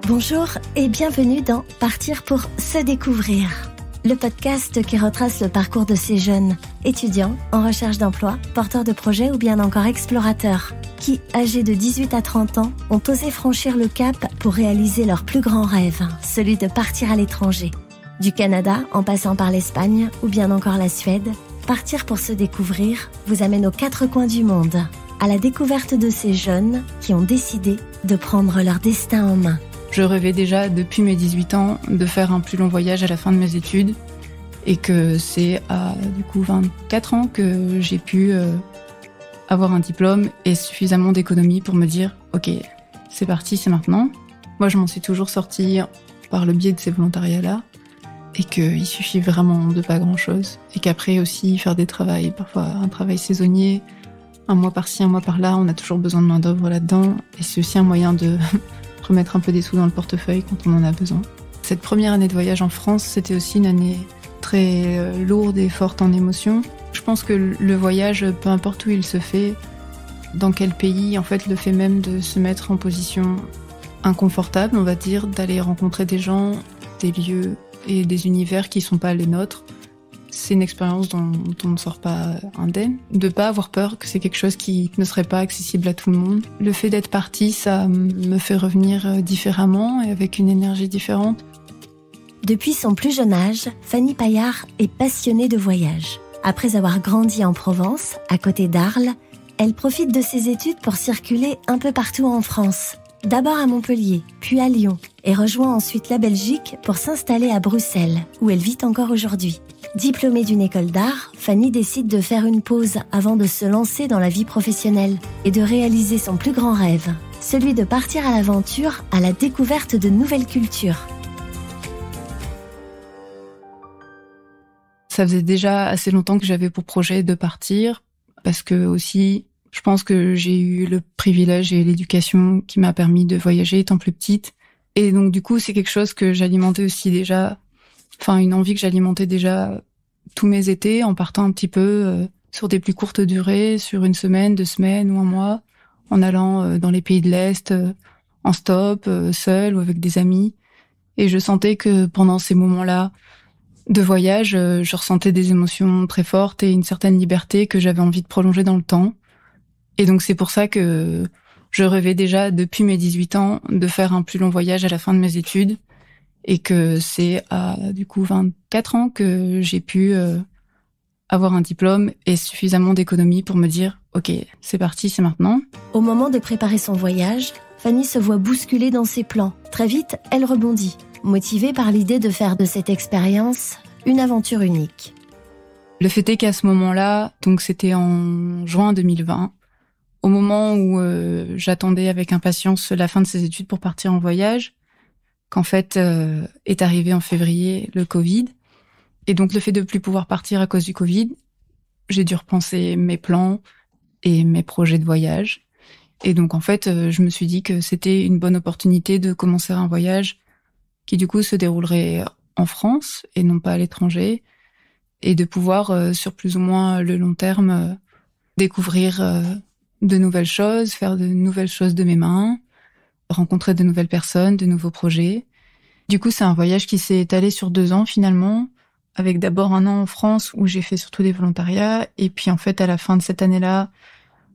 Bonjour et bienvenue dans Partir pour se découvrir, le podcast qui retrace le parcours de ces jeunes, étudiants, en recherche d'emploi, porteurs de projets ou bien encore explorateurs, qui, âgés de 18 à 30 ans, ont osé franchir le cap pour réaliser leur plus grand rêve, celui de partir à l'étranger. Du Canada, en passant par l'Espagne ou bien encore la Suède, Partir pour se découvrir vous amène aux quatre coins du monde, à la découverte de ces jeunes qui ont décidé de prendre leur destin en main. Je rêvais déjà depuis mes 18 ans de faire un plus long voyage à la fin de mes études et que c'est à 24 ans que j'ai pu avoir un diplôme et suffisamment d'économie pour me dire « Ok, c'est parti, c'est maintenant ». Moi, je m'en suis toujours sortie par le biais de ces volontariats-là et qu'il suffit vraiment de pas grand-chose et qu'après aussi faire des travails, parfois un travail saisonnier, un mois par-ci, un mois par-là, on a toujours besoin de main-d'œuvre là-dedans et c'est aussi un moyen de remettre un peu des sous dans le portefeuille quand on en a besoin. Cette première année de voyage en France, c'était aussi une année très lourde et forte en émotions. Je pense que le voyage, peu importe où il se fait, dans quel pays, en fait, le fait même de se mettre en position inconfortable, on va dire, d'aller rencontrer des gens, des lieux et des univers qui sont pas les nôtres, c'est une expérience dont on ne sort pas indemne. De pas avoir peur que c'est quelque chose qui ne serait pas accessible à tout le monde. Le fait d'être partie, ça me fait revenir différemment et avec une énergie différente. Depuis son plus jeune âge, Fanny Paillard est passionnée de voyage. Après avoir grandi en Provence, à côté d'Arles, elle profite de ses études pour circuler un peu partout en France. D'abord à Montpellier, puis à Lyon, et rejoint ensuite la Belgique pour s'installer à Bruxelles, où elle vit encore aujourd'hui. Diplômée d'une école d'art, Fanny décide de faire une pause avant de se lancer dans la vie professionnelle et de réaliser son plus grand rêve, celui de partir à l'aventure à la découverte de nouvelles cultures. Ça faisait déjà assez longtemps que j'avais pour projet de partir, parce que aussi, je pense que j'ai eu le privilège et l'éducation qui m'a permis de voyager étant plus petite. Et donc du coup, c'est quelque chose que j'alimentais aussi déjà, une envie que j'alimentais déjà tous mes étés en partant un petit peu sur des plus courtes durées, sur une semaine, 2 semaines ou un mois, en allant dans les pays de l'Est, en stop, seule ou avec des amis. Et je sentais que pendant ces moments-là de voyage, je ressentais des émotions très fortes et une certaine liberté que j'avais envie de prolonger dans le temps. Et donc c'est pour ça que je rêvais déjà depuis mes 18 ans de faire un plus long voyage à la fin de mes études et que c'est à 24 ans que j'ai pu avoir un diplôme et suffisamment d'économie pour me dire « Ok, c'est parti, c'est maintenant ». Au moment de préparer son voyage, Fanny se voit bousculée dans ses plans. Très vite, elle rebondit, motivée par l'idée de faire de cette expérience une aventure unique. Le fait est qu'à ce moment-là, donc c'était en juin 2020, au moment où j'attendais avec impatience la fin de ces études pour partir en voyage, qu'en fait est arrivé en février le Covid. Et donc le fait de plus pouvoir partir à cause du Covid, j'ai dû repenser mes plans et mes projets de voyage. Et donc en fait, je me suis dit que c'était une bonne opportunité de commencer un voyage qui du coup se déroulerait en France et non pas à l'étranger, et de pouvoir sur plus ou moins le long terme découvrir de nouvelles choses, faire de nouvelles choses de mes mains, rencontrer de nouvelles personnes, de nouveaux projets. Du coup, c'est un voyage qui s'est étalé sur 2 ans finalement, avec d'abord 1 an en France où j'ai fait surtout des volontariats, et puis en fait à la fin de cette année-là,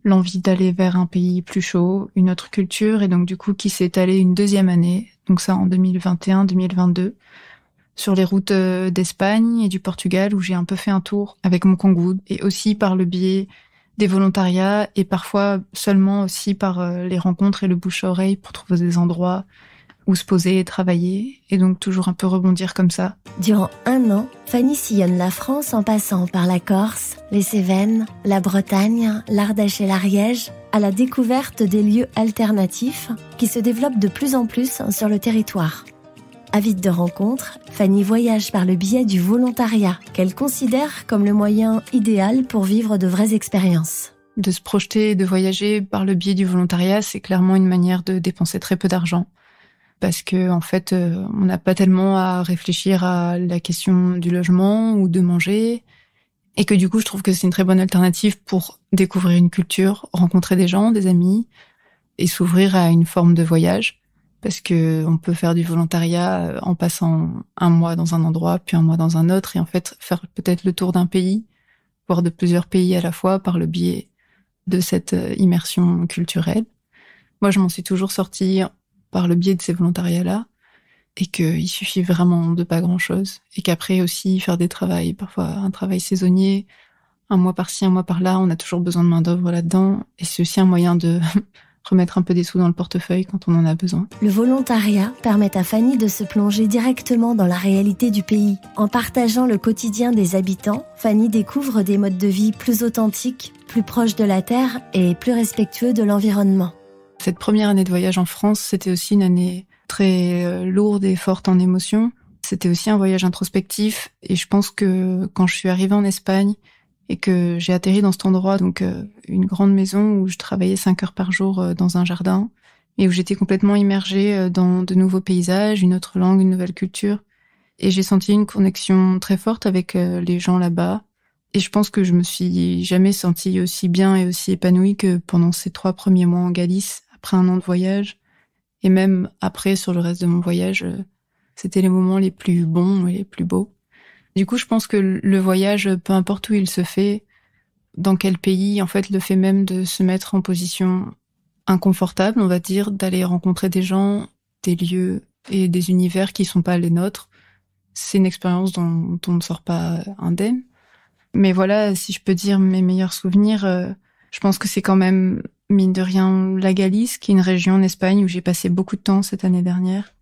l'envie d'aller vers un pays plus chaud, une autre culture, et donc du coup qui s'est étalé une 2e année, donc ça en 2021-2022, sur les routes d'Espagne et du Portugal où j'ai un peu fait un tour avec mon Kangoo, et aussi par le biais des volontariats et parfois seulement aussi par les rencontres et le bouche à oreille pour trouver des endroits où se poser et travailler, et donc toujours un peu rebondir comme ça. Durant 1 an, Fanny sillonne la France en passant par la Corse, les Cévennes, la Bretagne, l'Ardèche et l'Ariège, à la découverte des lieux alternatifs qui se développent de plus en plus sur le territoire. Avide de rencontres, Fanny voyage par le biais du volontariat, qu'elle considère comme le moyen idéal pour vivre de vraies expériences. De se projeter et de voyager par le biais du volontariat, c'est clairement une manière de dépenser très peu d'argent. Parce que en fait, on n'a pas tellement à réfléchir à la question du logement ou de manger, et que du coup, je trouve que c'est une très bonne alternative pour découvrir une culture, rencontrer des gens, des amis, et s'ouvrir à une forme de voyage. parce que on peut faire du volontariat en passant un mois dans un endroit, puis un mois dans un autre, et en fait faire peut-être le tour d'un pays, voire de plusieurs pays à la fois par le biais de cette immersion culturelle. Moi, je m'en suis toujours sortie par le biais de ces volontariats-là, et qu'il suffit vraiment de pas grand-chose, et qu'après aussi faire des travails, parfois un travail saisonnier, un mois par-ci, un mois par-là, on a toujours besoin de main-d'œuvre là-dedans, et c'est aussi un moyen de remettre un peu des sous dans le portefeuille quand on en a besoin. Le volontariat permet à Fanny de se plonger directement dans la réalité du pays. En partageant le quotidien des habitants, Fanny découvre des modes de vie plus authentiques, plus proches de la terre et plus respectueux de l'environnement. Cette première année de voyage en France, c'était aussi une année très lourde et forte en émotions. C'était aussi un voyage introspectif, et je pense que quand je suis arrivée en Espagne et que j'ai atterri dans cet endroit, donc une grande maison où je travaillais 5 heures par jour dans un jardin, et où j'étais complètement immergée dans de nouveaux paysages, une autre langue, une nouvelle culture. Et j'ai senti une connexion très forte avec les gens là-bas. Et je pense que je me suis jamais sentie aussi bien et aussi épanouie que pendant ces 3 premiers mois en Galice, après un an de voyage. Et même après, sur le reste de mon voyage, c'était les moments les plus bons et les plus beaux. Du coup, je pense que le voyage, peu importe où il se fait, dans quel pays, en fait, le fait même de se mettre en position inconfortable, on va dire, d'aller rencontrer des gens, des lieux et des univers qui sont pas les nôtres, c'est une expérience dont on ne sort pas indemne. Mais voilà, si je peux dire mes meilleurs souvenirs, je pense que c'est quand même, mine de rien, la Galice, qui est une région en Espagne où j'ai passé beaucoup de temps cette année dernière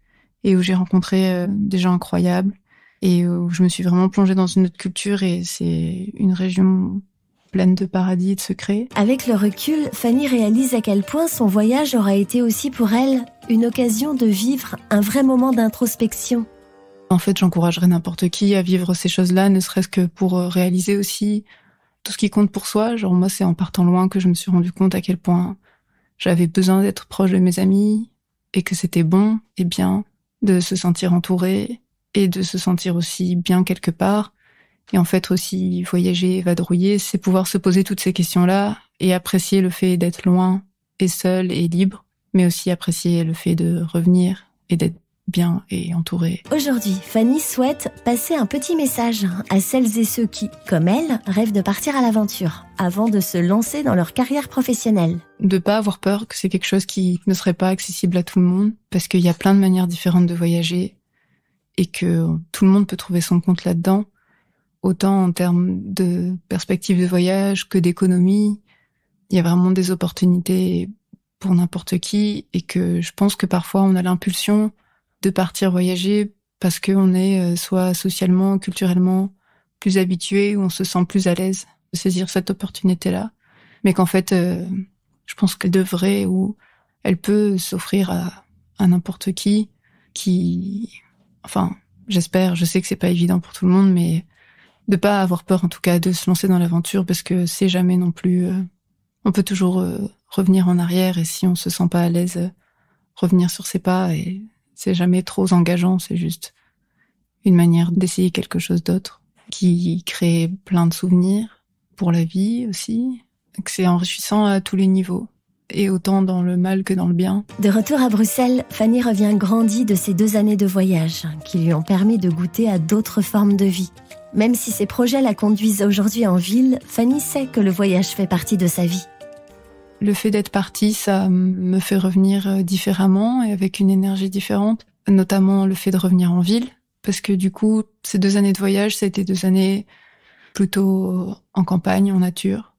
et où j'ai rencontré des gens incroyables et où je me suis vraiment plongée dans une autre culture, et c'est une région pleine de paradis et de secrets. Avec le recul, Fanny réalise à quel point son voyage aura été aussi pour elle une occasion de vivre un vrai moment d'introspection. En fait, j'encouragerais n'importe qui à vivre ces choses-là, ne serait-ce que pour réaliser aussi tout ce qui compte pour soi. Genre moi, c'est en partant loin que je me suis rendu compte à quel point j'avais besoin d'être proche de mes amis, et que c'était bon et bien de se sentir entouré et de se sentir aussi bien quelque part. Et en fait aussi, voyager, vadrouiller, c'est pouvoir se poser toutes ces questions-là et apprécier le fait d'être loin et seul et libre, mais aussi apprécier le fait de revenir et d'être bien et entouré. Aujourd'hui, Fanny souhaite passer un petit message à celles et ceux qui, comme elle, rêvent de partir à l'aventure avant de se lancer dans leur carrière professionnelle. De pas avoir peur que c'est quelque chose qui ne serait pas accessible à tout le monde, parce qu'il y a plein de manières différentes de voyager et que tout le monde peut trouver son compte là-dedans, autant en termes de perspective de voyage que d'économie. Il y a vraiment des opportunités pour n'importe qui, et que je pense que parfois on a l'impulsion de partir voyager parce qu'on est soit socialement, culturellement plus habitué, ou on se sent plus à l'aise de saisir cette opportunité-là. Mais qu'en fait, je pense qu'elle devrait, ou elle peut s'offrir à n'importe qui, enfin, j'espère, je sais que c'est pas évident pour tout le monde, mais de pas avoir peur en tout cas de se lancer dans l'aventure, parce que c'est jamais non plus, on peut toujours revenir en arrière, et si on se sent pas à l'aise, revenir sur ses pas, et c'est jamais trop engageant, c'est juste une manière d'essayer quelque chose d'autre qui crée plein de souvenirs pour la vie aussi. Donc c'est enrichissant à tous les niveaux, et autant dans le mal que dans le bien. De retour à Bruxelles, Fanny revient grandie de ces 2 années de voyage qui lui ont permis de goûter à d'autres formes de vie. Même si ses projets la conduisent aujourd'hui en ville, Fanny sait que le voyage fait partie de sa vie. Le fait d'être partie, ça me fait revenir différemment et avec une énergie différente, notamment le fait de revenir en ville, parce que du coup, ces 2 années de voyage, ça a été 2 années plutôt en campagne, en nature.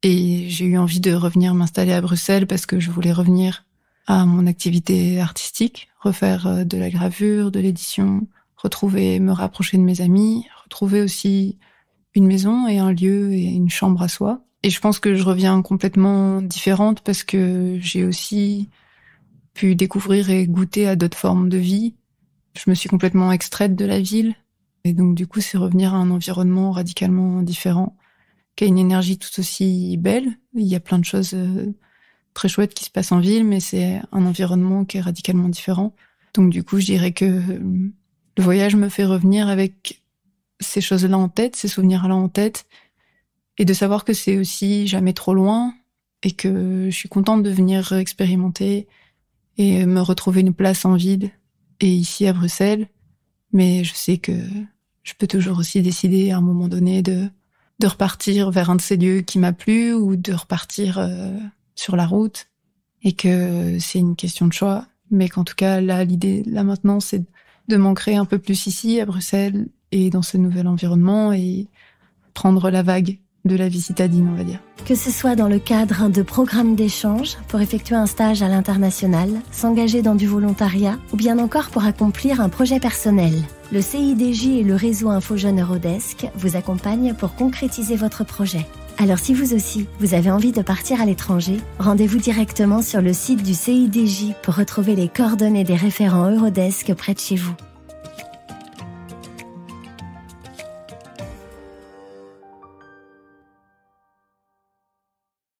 Et j'ai eu envie de revenir m'installer à Bruxelles parce que je voulais revenir à mon activité artistique, refaire de la gravure, de l'édition, me rapprocher de mes amis, retrouver aussi une maison et un lieu et une chambre à soi. Et je pense que je reviens complètement différente parce que j'ai aussi pu découvrir et goûter à d'autres formes de vie. Je me suis complètement extraite de la ville. Et donc, du coup, c'est revenir à un environnement radicalement différent, qui a une énergie tout aussi belle. Il y a plein de choses très chouettes qui se passent en ville, mais c'est un environnement qui est radicalement différent. Donc, du coup, je dirais que le voyage me fait revenir avec ces choses-là en tête, ces souvenirs-là en tête, et de savoir que c'est aussi jamais trop loin, et que je suis contente de venir expérimenter et me retrouver une place en vide et ici à Bruxelles. Mais je sais que je peux toujours aussi décider à un moment donné de repartir vers un de ces lieux qui m'a plu ou de repartir sur la route et que c'est une question de choix. Mais qu'en tout cas, là, l'idée, là maintenant, c'est de m'ancrer un peu plus ici à Bruxelles et dans ce nouvel environnement et prendre la vague de la vie citadine, on va dire. Que ce soit dans le cadre de programmes d'échange, pour effectuer un stage à l'international, s'engager dans du volontariat ou bien encore pour accomplir un projet personnel, le CIDJ et le réseau InfoJeunes Eurodesk vous accompagnent pour concrétiser votre projet. Alors si vous aussi, vous avez envie de partir à l'étranger, rendez-vous directement sur le site du CIDJ pour retrouver les coordonnées des référents Eurodesk près de chez vous.